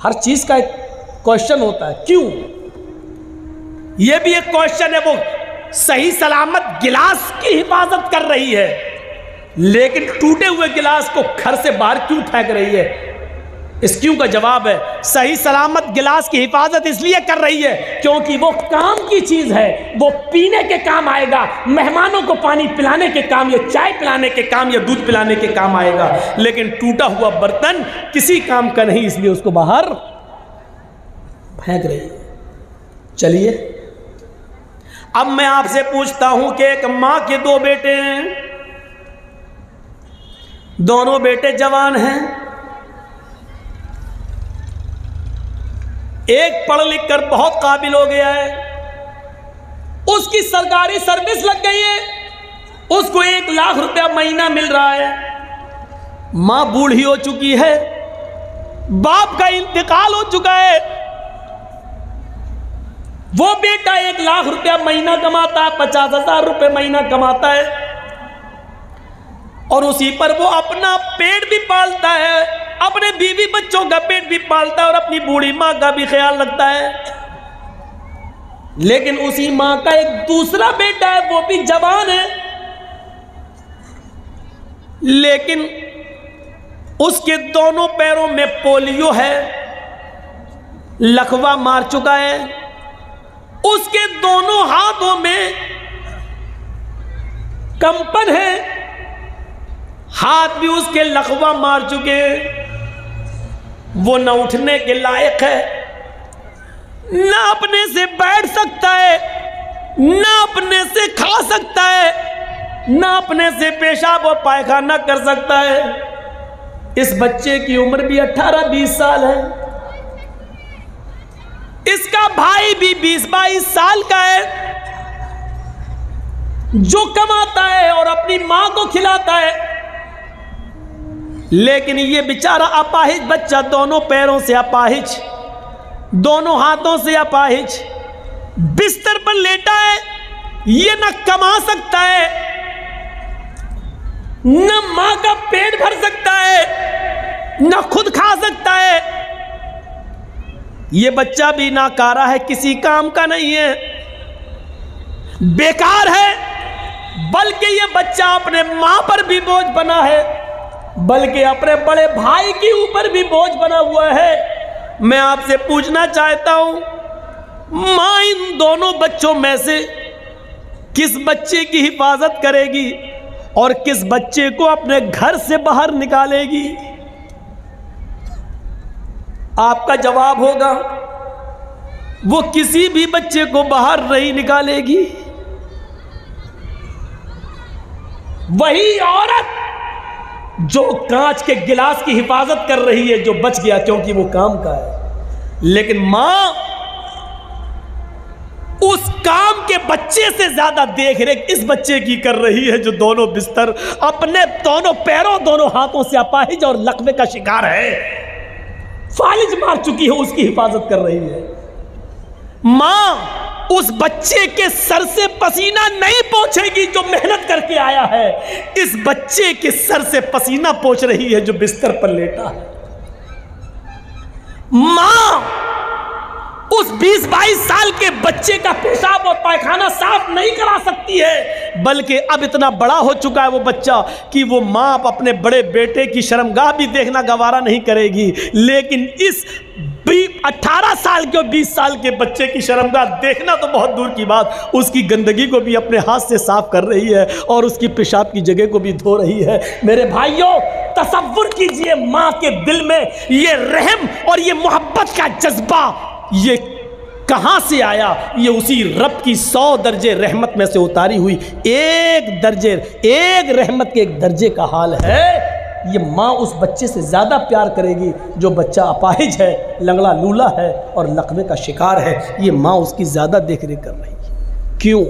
S1: ہر چیز کا ایک کوشچن ہوتا ہے، کیوں؟ یہ بھی ایک کوشچن ہے، وہ صحیح سلامت گلاس کی حفاظت کر رہی ہے، لیکن ٹوٹے ہوئے گلاس کو گھر سے باہر کیوں پھینک رہی ہے؟ اس کیوں کا جواب ہے، صحیح سلامت گلاس کی حفاظت اس لیے کر رہی ہے کیونکہ وہ کام کی چیز ہے، وہ پینے کے کام آئے گا، مہمانوں کو پانی پلانے کے کام یا چائے پلانے کے کام یا دودھ پلانے کے کام آئے گا، لیکن ٹوٹا ہوا برتن کسی کام کا نہیں، اس لیے اس کو باہر پھینک رہی ہے۔ چلیے اب میں آپ سے پوچھتا ہوں کہ ایک ماں کے 2 بیٹے ہیں، دونوں بیٹے جوان ہیں، ایک پڑھ لکھ کر بہت قابل ہو گیا ہے، اس کی سرکاری سروس لگ گئی ہے، اس کو 1 لاکھ روپیہ مہینہ مل رہا ہے، ماں بوڑھی ہو چکی ہے، باپ کا انتقال ہو چکا ہے، وہ بیٹا 1 لاکھ روپیہ مہینہ کماتا ہے، 50,000 روپے مہینہ کماتا ہے، اور اسی پر وہ اپنا پیٹ بھی پالتا ہے، اپنے بیوی بچوں کا پیٹ بھی پالتا ہے اور اپنی بوڑھی ماں کا بھی خیال رکھتا ہے۔ لیکن اسی ماں کا ایک دوسرا بیٹا ہے، وہ بھی جوان ہے، لیکن اس کے دونوں پیروں میں پولیو ہے، لکوا مار چکا ہے، اس کے دونوں ہاتھوں میں کمپن ہے، ہاتھ بھی اس کے لکوا مار چکے، وہ نہ اٹھنے کے لائق ہے، نہ اپنے سے بیٹھ سکتا ہے، نہ اپنے سے کھا سکتا ہے، نہ اپنے سے پیشاب اور پائخانہ کر سکتا ہے۔ اس بچے کی عمر بھی 18-20 سال ہے، اس کا بھائی بھی 20-22 سال کا ہے، جو کماتا ہے اور اپنی ماں کو کھلاتا ہے، لیکن یہ بیچارہ اپاہج بچہ، دونوں پیروں سے اپاہج، دونوں ہاتھوں سے اپاہج، بستر پر لیٹا ہے، یہ نہ کما سکتا ہے، نہ ماں کا پیٹ بھر سکتا ہے، نہ خود کھا سکتا ہے. یہ بچہ بھی ناکارہ ہے، کسی کام کا نہیں ہے، بیکار ہے. بلکہ یہ بچہ اپنے ماں پر بھی بوجھ بنا ہے، بلکہ اپنے بڑے بھائی کے اوپر بھی بوجھ بنا ہوا ہے. میں آپ سے پوچھنا چاہتا ہوں، ماں ان دونوں بچوں میں سے کس بچے کی حفاظت کرے گی اور کس بچے کو اپنے گھر سے باہر نکالے گی؟ آپ کا جواب ہوگا وہ کسی بھی بچے کو باہر نہیں نکالے گی. وہی عورت جو کانچ کے گلاس کی حفاظت کر رہی ہے جو بچ گیا کیونکہ وہ کام کا ہے، لیکن ماں اس کام کے بچے سے زیادہ دیکھ ریکھ اس بچے کی کر رہی ہے جو دونوں بستر اپنے دونوں پیروں دونوں ہاتھوں سے اپاہج اور لقوے کا شکار ہے، فالج مار چکی ہے، اس کی حفاظت کر رہی ہے. ماں اس بچے کے سر سے پسینہ نہیں پوچھے گی جو محنت کر کے آیا ہے، اس بچے کے سر سے پسینہ پوچھ رہی ہے جو بستر پر لیٹا ہے. ماں اس 20-22 سال کے بچے کا پیشاب اور پائخانہ صاف نہیں کرا سکتی ہے، بلکہ اب اتنا بڑا ہو چکا ہے وہ بچہ کہ وہ ماں اپنے بڑے بیٹے کی شرمگاہ بھی دیکھنا گوارا نہیں کرے گی، لیکن اس 18 سال کے اور 20 سال کے بچے کی شرمگاہ دیکھنا تو بہت دور کی بات، اس کی گندگی کو بھی اپنے ہاتھ سے صاف کر رہی ہے اور اس کی پیشاب کی جگہ کو بھی دھو رہی ہے. میرے بھائیوں، تصور کیجئے ماں کے دل میں یہ رحم اور یہ محبت کا جذبہ یہ کہاں سے آیا؟ یہ اسی رب کی 100 درجے رحمت میں سے اتاری ہوئی ایک رحمت کے ایک درجے کا حال ہے. یہ ماں اس بچے سے زیادہ پیار کرے گی جو بچہ اپاہج ہے، لنگڑا لولا ہے اور لقوے کا شکار ہے. یہ ماں اس کی زیادہ دیکھ ریکھ کر رہی ہے. کیوں؟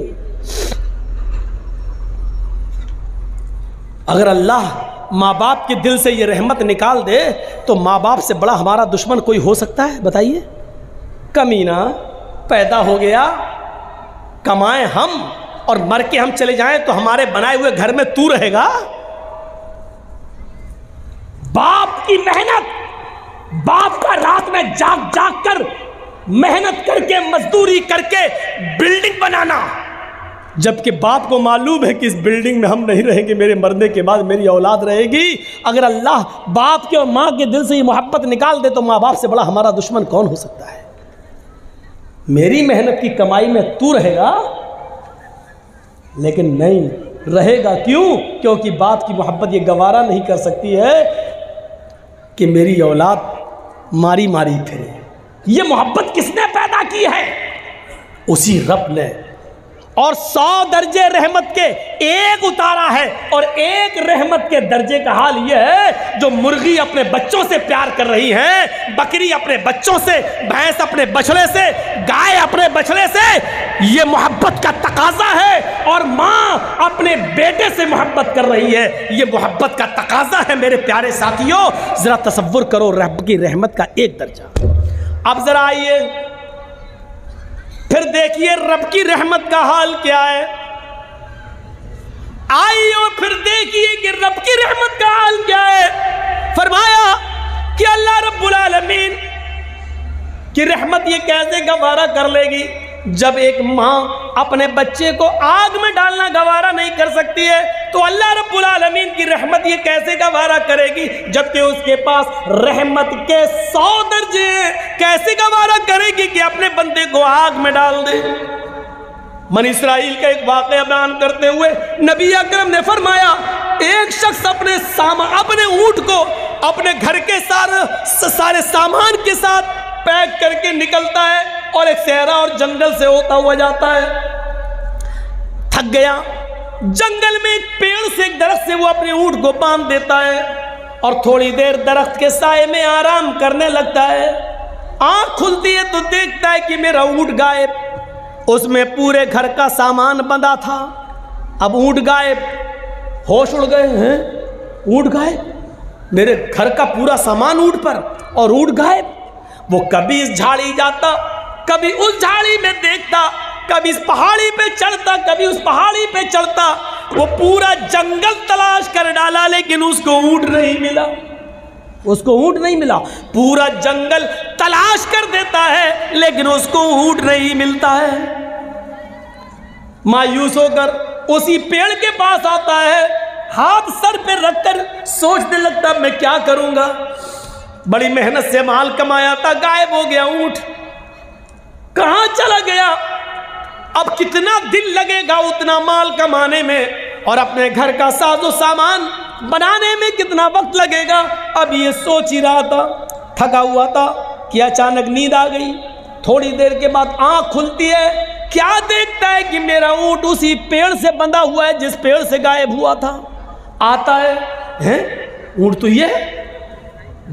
S1: اگر اللہ ماں باپ کے دل سے یہ رحمت نکال دے تو ماں باپ سے بڑا ہمارا دشمن کوئی ہو سکتا ہے؟ بتائیے. کمینہ پیدا ہو گیا، کمائیں ہم اور مر کے ہم چلے جائیں تو ہمارے بنائے ہوئے گھر میں تو رہے گا؟ باپ کی محنت، باپ کا رات میں جاگ جاگ کر محنت کر کے مزدوری کر کے بلڈنگ بنانا، جبکہ باپ کو معلوم ہے کہ اس بلڈنگ میں ہم نہیں رہیں گے، میرے مرنے کے بعد میری اولاد رہے گی. اگر اللہ باپ کے اور ماں کے دل سے یہ محبت نکال دے تو ماں باپ سے بڑا ہمارا دشمن کون ہو سکتا ہے؟ میری محنت کی کمائی میں تو رہے گا، لیکن نہیں رہے گا. کیوں؟ کیونکہ باپ کی محبت یہ گوارا نہیں کر سکتی ہے کہ میری اولاد ماری ماری پھرے. یہ محبت کس نے پیدا کی ہے؟ اسی رب نے. اور 100 درجے رحمت کے ایک اتارا ہے، اور ایک رحمت کے درجے کا حال یہ ہے جو مرغی اپنے بچوں سے پیار کر رہی ہے، بکری اپنے بچوں سے، بھینس اپنے بچڑے سے، گائے اپنے بچڑے سے. یہ محبت کا تقاضا ہے. اور ماں اپنے بیٹے سے محبت کر رہی ہے، یہ محبت کا تقاضا ہے. میرے پیارے ساتھیوں، ذرا تصور کرو رب کی رحمت کا ایک درجہ. اب ذرا آئیے پھر دیکھیے رب کی رحمت کا حال کیا ہے. آئیے اور پھر دیکھیے کہ رب کی رحمت کا حال کیا ہے. فرمایا کہ اللہ رب العالمین کی رحمت یہ کیسے گوارا کر لے گی جب ایک ماں اپنے بچے کو آگ میں ڈالنا گوارا نہیں کر سکتی ہے، تو اللہ رب العالمین کی رحمت یہ کیسے گوارا کرے گی جبکہ اس کے پاس رحمت کے 100 درجے ہیں؟ کیسے گوارا کرے گی کہ اپنے بندے کو آگ میں ڈال دے؟ بنی اسرائیل کا ایک واقعہ بیان کرتے ہوئے نبی اکرم نے فرمایا، ایک شخص اپنے اونٹ کو اپنے گھر کے سارے سامان کے ساتھ پیک کر کے نکلتا ہے اور ایک صحرا اور جنگل سے ہوتا ہوا جاتا ہے. تھک گیا، جنگل میں ایک پیڑ سے ایک درخت سے وہ اپنے اونٹ کو باندھ دیتا ہے اور تھوڑی دیر درخت کے سائے میں آرام کرنے لگتا ہے. آنکھ کھلتی ہے تو دیکھتا ہے کہ میرا اونٹ غائب. اس میں پورے گھر کا سامان بندھا تھا. اب اونٹ غائب، ہوش اڑ گئے ہیں. اونٹ غائب، میرے گھر کا پورا سامان اونٹ پر اور اونٹ غائب. وہ کبھی اس جھاڑی جاتا، کبھی اس جھاڑی میں دیکھتا، کبھی اس پہاڑی پہ چڑھتا، کبھی اس پہاڑی پہ چڑھتا، وہ پورا جنگل تلاش کر ڈالا لیکن اس کو اونٹ نہیں ملا، اس کو اونٹ نہیں ملا۔ پورا جنگل تلاش کر دیتا ہے لیکن اس کو اونٹ نہیں ملتا ہے۔ مایوس ہو کر اسی پیڑ کے پاس آتا ہے، ہاتھ سر پہ رکھ کر سوچنے لگتا میں کیا کروں گا، بڑی محنت سے مال کمایا تھا، غائب ہو گیا اونٹ، کہاں چلا گیا؟ اب کتنا دن لگے گا اتنا مال کمانے میں، اور اپنے گھر کا ساز و سامان بنانے میں کتنا وقت لگے گا؟ اب یہ سوچ ہی رہا تھا، تھکا ہوا تھا کہ اچانک نیند آ گئی۔ تھوڑی دیر کے بعد آنکھ کھلتی ہے، کیا دیکھتا ہے کہ میرا اونٹ اسی پیڑ سے بندھا ہوا ہے جس پیڑ سے غائب ہوا تھا۔ آتا ہے، اونٹ تو یہ ہے،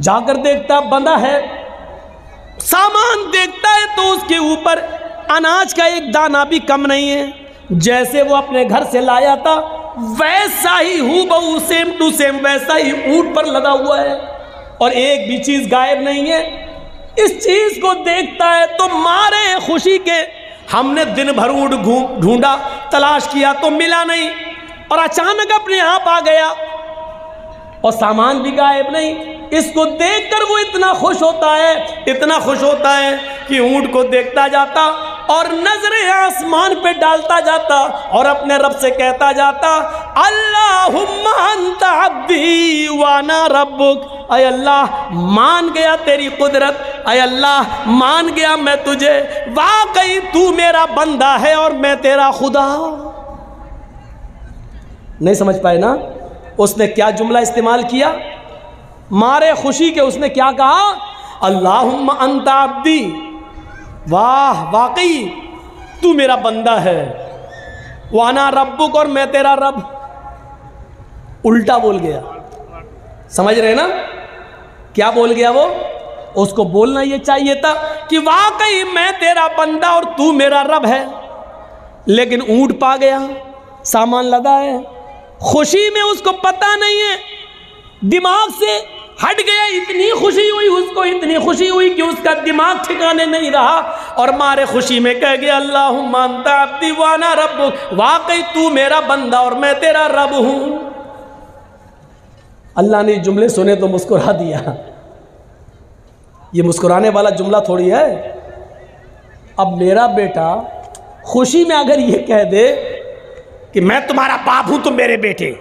S1: جا کر دیکھتا بندھا ہے، سامان دیکھتا ہے تو اس کے اوپر اناج کا ایک دانہ بھی کم نہیں ہے، جیسے وہ اپنے گھر سے لایا تھا ویسا ہی ہو بہو، سیم ٹو سیم ویسا ہی اونٹ پر لگا ہوا ہے، اور ایک بھی چیز غائب نہیں ہے۔ اس چیز کو دیکھتا ہے تو مارے خوشی کے، ہم نے دن بھر اونٹ ڈھونڈا، تلاش کیا تو ملا نہیں، اور اچانک اپنے آپ آ گیا اور سامان بھی غائب نہیں۔ اس کو دیکھ کر وہ اتنا خوش ہوتا ہے، اتنا خوش ہوتا ہے کہ اونٹ کو دیکھتا جاتا اور نظریں آسمان پہ ڈالتا جاتا اور اپنے رب سے کہتا جاتا اللہم انت عبدی وانا ربک، اے اللہ مان گیا تیری قدرت، اے اللہ مان گیا میں تجھے، واقعی تو میرا بندہ ہے اور میں تیرا خدا۔ نہیں سمجھ پائے نا اس نے کیا جملہ استعمال کیا؟ مارے خوشی کے اس نے کیا کہا؟ اللہم انت عبدی، واہ واقعی تو میرا بندہ ہے، وانا ربک اور میں تیرا رب۔ الٹا بول گیا، سمجھ رہے نا کیا بول گیا وہ؟ اس کو بولنا یہ چاہیے تھا کہ واقعی میں تیرا بندہ اور تو میرا رب ہے، لیکن اونٹ پا گیا، سامان لدا ہے، خوشی میں اس کو پتہ نہیں ہے، دماغ سے ہٹ گیا، اتنی خوشی ہوئی اس کو، اتنی خوشی ہوئی کہ اس کا دماغ ٹھکانے نہیں رہا، اور مارے خوشی میں کہہ گیا اللہم انت عبدی وانا ربک، واقعی تو میرا بندہ اور میں تیرا رب ہوں۔ اللہ نے جملے سنے تو مسکرا دیا۔ یہ مسکرانے والا جملہ تھوڑی ہے۔ اب میرا بیٹا خوشی میں اگر یہ کہہ دے کہ میں تمہارا باپ ہوں تم میرے بیٹے،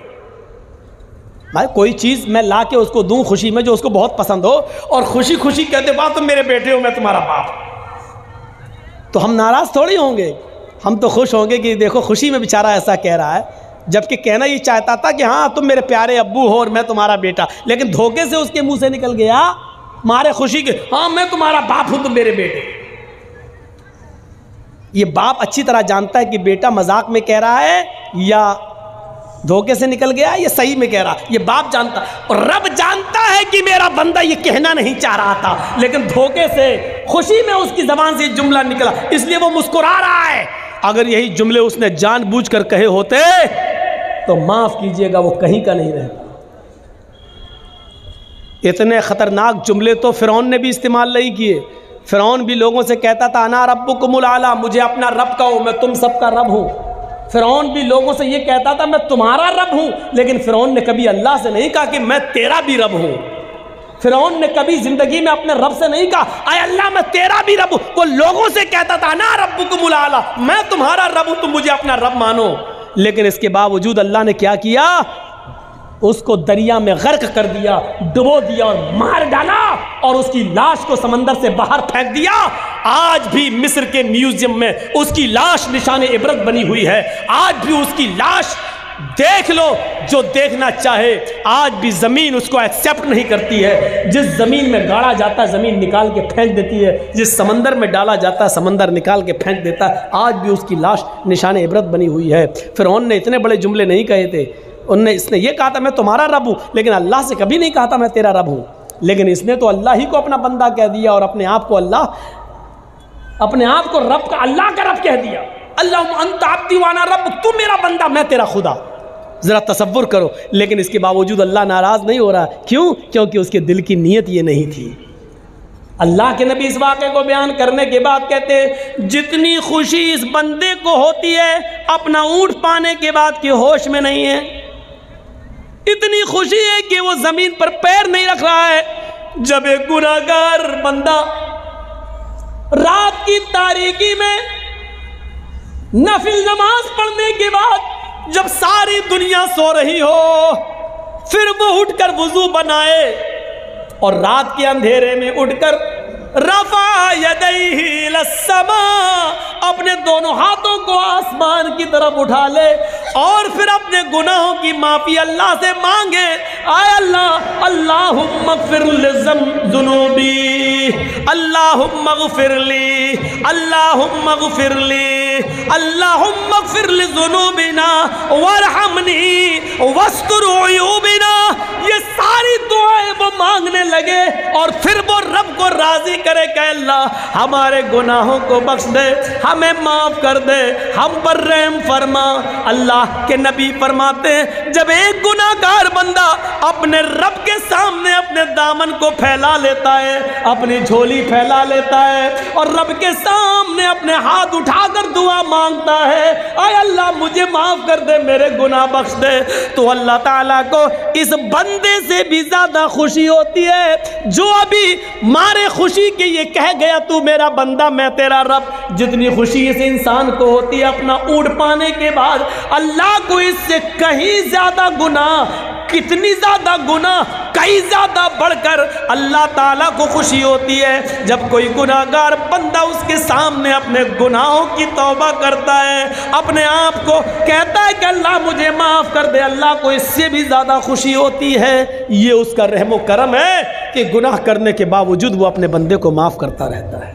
S1: بھائی کوئی چیز میں لا کے اس کو دوں خوشی میں جو اس کو بہت پسند ہو، اور خوشی خوشی کہتے واہ تم میرے بیٹے ہو میں تمہارا باپ، تو ہم ناراض تھوڑی ہوں گے، ہم تو خوش ہوں گے کہ دیکھو خوشی میں بیچارہ ایسا کہہ رہا ہے، جبکہ کہنا یہ چاہتا تھا کہ ہاں تم میرے پیارے ابو ہو اور میں تمہارا بیٹا، لیکن دھوکے سے اس کے منہ سے نکل گیا مارے خوشی کے ہاں میں تمہارا باپ ہوں تم میرے بیٹے۔ یہ باپ اچھی طرح جانتا ہے کہ بیٹا مذاق میں کہہ رہا ہے یا دھوکے سے نکل گیا، یہ صحیح میں کہہ رہا، یہ باپ جانتا، اور رب جانتا ہے کہ میرا بندہ یہ کہنا نہیں چاہ رہا تھا، لیکن دھوکے سے خوشی میں اس کی زبان سے یہ جملہ نکلا، اس لیے وہ مسکرا رہا ہے۔ اگر یہی جملے اس نے جان بوجھ کر کہے ہوتے تو معاف کیجئے گا وہ کہیں کا نہیں رہتا۔ اتنے خطرناک جملے تو فرعون نے بھی استعمال نہیں کیے، فرعون بھی لوگوں سے کہتا تھا انا ربکم الاعلی، مجھے اپنا رب کہو میں تم سب کا رب ہوں۔ فرعون بھی لوگوں سے یہ کہتا تھا میں تمہارا رب ہوں، لیکن فرعون نے کبھی اللہ سے نہیں کہا کہ میں تیرا بھی رب ہوں۔ فرعون نے کبھی زندگی میں اپنے رب سے نہیں کہا اے اللہ میں تیرا بھی رب ہوں، وہ لوگوں سے کہتا تھا انا ربکم الاعلی، میں تمہارا رب ہوں تم مجھے اپنا رب مانو، لیکن اس کے باوجود اللہ نے کیا کیا؟ اس کو دریا میں غرق کر دیا، ڈبو دیا اور مار ڈالا، اور اس کی لاش کو سمندر سے باہر پھینک دیا۔ آج بھی مصر کے میوزیم میں اس کی لاش نشان عبرت بنی ہوئی ہے، آج بھی اس کی لاش دیکھ لو جو دیکھنا چاہے، آج بھی زمین اس کو ایکسیپٹ نہیں کرتی ہے، جس زمین میں گاڑا جاتا ہے زمین نکال کے پھینک دیتی ہے، جس سمندر میں ڈالا جاتا ہے سمندر نکال کے پھینک دیتا ہے، آج بھی اس کی لاش نشان عبرت بنی ہوئی ہے۔ فرعون نے اتنے بڑے جملے نہیں کہے تھے، اس نے یہ کہا تھا میں تمہارا رب ہوں، لیکن اللہ سے کبھی نہیں کہا تھا میں تیرا رب ہوں، لیکن اس نے تو اللہ ہی کو اپنا بندہ کہہ دیا اور اپنے آپ کو رب کا اللہ کا رب کہہ دیا۔ اللہم انت عبدی وانا ربک، تو میرا بندہ میں تیرا خدا، ذرا تصور کرو، لیکن اس کے باوجود اللہ ناراض نہیں ہو رہا، کیوں؟ کیونکہ اس کے دل کی نیت یہ نہیں تھی۔ اللہ کے نبی اس واقعے کو بیان کرنے کے بعد کہتے ہیں جتنی خوشی اس بندے کو ہوتی ہے اپنا اونٹ پانے کے بعد کہ ہوش میں نہیں ہے، اتنی خوشی ہے کہ وہ زمین پر پیر نہیں رکھ رہا ہے۔ جب ایک گناہگار بندہ رات کی تاریکی میں نفل نماز پڑھنے کے بعد جب ساری دنیا سو رہی ہو، پھر وہ اٹھ کر وضو بنائے اور رات کے اندھیرے میں اٹھ کر رفع یدیہ الی السماء، اپنے دونوں ہاتھوں کو آسمان کی طرف اٹھا لے اور پھر اپنے گناہوں کی معافی اللہ سے مانگے، اے اللہ اللہم اغفر لذنوبی، اللہم اغفر لی، اللہم اغفر لی، اللہم اغفر لذنوبنا وارحمنی واستر عیوبنا، یہ ساری دعائیں وہ مانگنے لگے اور پھر وہ رب کو راضی کرے کہ اللہ ہمارے گناہوں کو بخش دے، ہمیں معاف کر دے، ہم پر رحم فرما۔ اللہ کے نبی فرماتے ہیں جب ایک گناہگار بندہ اپنے رب کے سامنے اپنے دامن کو پھیلا لیتا ہے، اپنی جھولی پھیلا لیتا ہے اور رب کے سامنے اپنے ہاتھ اٹھا کر دعا مانگتا ہے، اے اللہ مجھے معاف کر دے، میرے گناہ بخش دے، تو اللہ تعالیٰ کو اس بندے سے بھی زیادہ خوشی ہوتی ہے جو ابھی مارے خوشی کہ یہ کہہ گیا تو میرا بندہ میں تیرا رب۔ جتنی خوشی اس انسان کو ہوتی ہے اپنا اونٹ پانے کے بعد، اللہ کو اس سے کہیں زیادہ گناہ، کتنی زیادہ گناہ، کئی زیادہ بڑھ کر اللہ تعالیٰ کو خوشی ہوتی ہے جب کوئی گناہگار بندہ اس کے سامنے اپنے گناہوں کی توبہ کرتا ہے، اپنے آپ کو کہتا ہے کہ اللہ مجھے معاف کر دے، اللہ کو اس سے بھی زیادہ خوشی ہوتی ہے۔ یہ اس کا رحم و کرم ہے کہ گناہ کرنے کے باوجود وہ اپنے بندے کو معاف کرتا رہتا ہے۔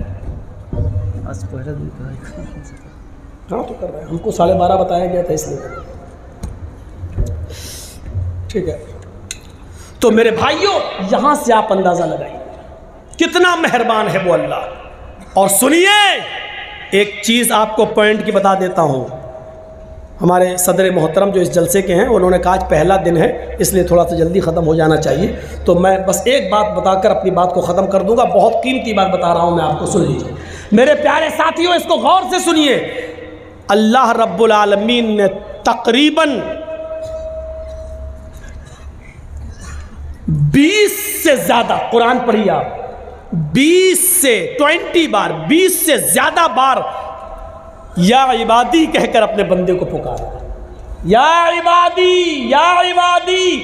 S1: ہاں تو کر رہے ہیں، ہم کو 12:30 بتایا گیا تھا اس لیے، ٹھیک ہے۔ تو میرے بھائیوں یہاں سے آپ اندازہ لگائیے کتنا مہربان ہے وہ اللہ۔ اور سنیے ایک چیز آپ کو پوائنٹ کی بتا دیتا ہوں، ہمارے صدر محترم جو اس جلسے کے ہیں انہوں نے کہا آج پہلا دن ہے اس لیے تھوڑا سا جلدی ختم ہو جانا چاہیے، تو میں بس ایک بات بتا کر اپنی بات کو ختم کر دوں گا۔ بہت قیمتی بات بتا رہا ہوں میں آپ کو، سن لیجیے میرے پیارے ساتھیوں، اس کو غور سے سنیے۔ اللہ رب العالمین نے تقریباً 20 سے زیادہ، قرآن پڑھیے آپ، 20 بار 20 سے زیادہ بار یا عبادی کہہ کر اپنے بندے کو پکارا، یا عبادی یا عبادی،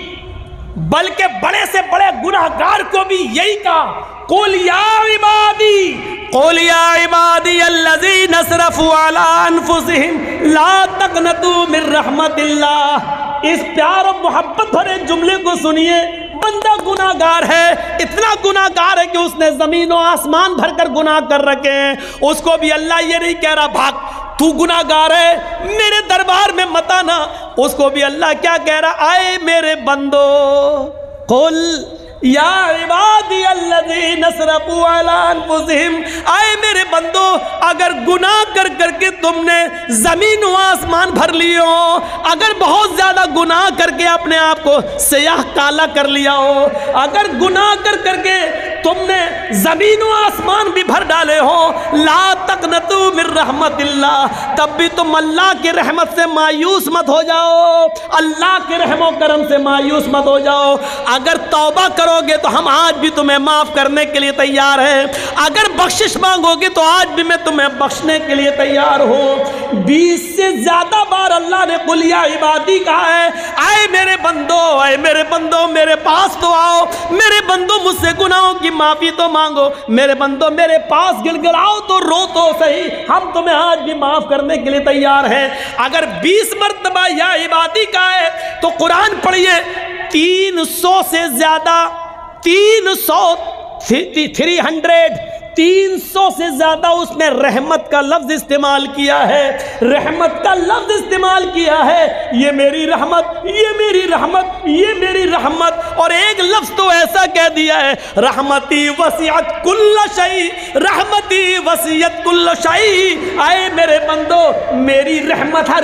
S1: بلکہ بڑے سے بڑے گناہگار کو بھی یہی کہا، قل یا عبادی، قل یا عبادی الذین اسرفوا علی انفسہم لا تقنطوا من رحمت اللہ۔ اس پیار و محبت بھرے جملے کو سنیے، بندہ گناہگار ہے، اتنا گناہگار ہے کہ اس نے زمین و آسمان بھر کر گناہ کر رکھے ہیں، اس کو بھی اللہ یہ نہیں کہہ رہا بھاگ تو گناہگار ہے میرے دربار میں مت آنا، اس کو بھی اللہ کیا کہہ رہا، اے میرے بندو، قل یا عبادی الذین اسرفوا علی انفسہم، اے میرے بندو اگر گناہ کر کر کے تم نے زمین و آسمان بھر لیے ہو، اگر بہت زیادہ گناہ کر کے اپنے آپ کو سیاہ کالا کر لیا ہو، اگر گناہ کر کر کے تم نے زمین و آسمان بھی بھر ڈالے ہو، لا تقنطوا من رحمت اللہ، تب بھی تم اللہ کی رحمت سے مایوس مت ہو جاؤ، اللہ کے رحم و کرم سے مایوس مت ہو جاؤ۔ اگر توبہ کرو گے تو ہم آج بھی تمہیں معاف کرنے کے لیے تیار ہیں، اگر بخشش مانگو گے تو آج بھی میں تمہیں بخشنے کے لیے تیار ہوں۔ 20 سے زیادہ بار اللہ نے قل یا عبادی کہا ہے، اے میرے بندو، اے میرے بندو میرے پاس تو آؤ، میرے بندو مجھ سے گناہوں کی معافی تو مانگو، میرے بندو میرے پاس گڑ گڑاؤ تو رو تو صحیح، ہم تمہیں آج بھی معاف کرنے کے لیے تیار ہیں۔ اگر 20 مرتبہ یا عبادی کا ہے تو قرآن پڑھیے 300 سے زیادہ، 300 سے زیادہ اس میں رحمت کا لفظ استعمال کیا ہے، رحمت کا لفظ استعمال کیا ہے، یہ میری رحمت، یہ میری رحمت، یہ میری رحمت، اور ایک لفظ تو ایسا کہہ دیا ہے، رحمتی وسعت کل شیء، رحمتی وسعت کل شیء، اے میرے بندو میری رحمت ہر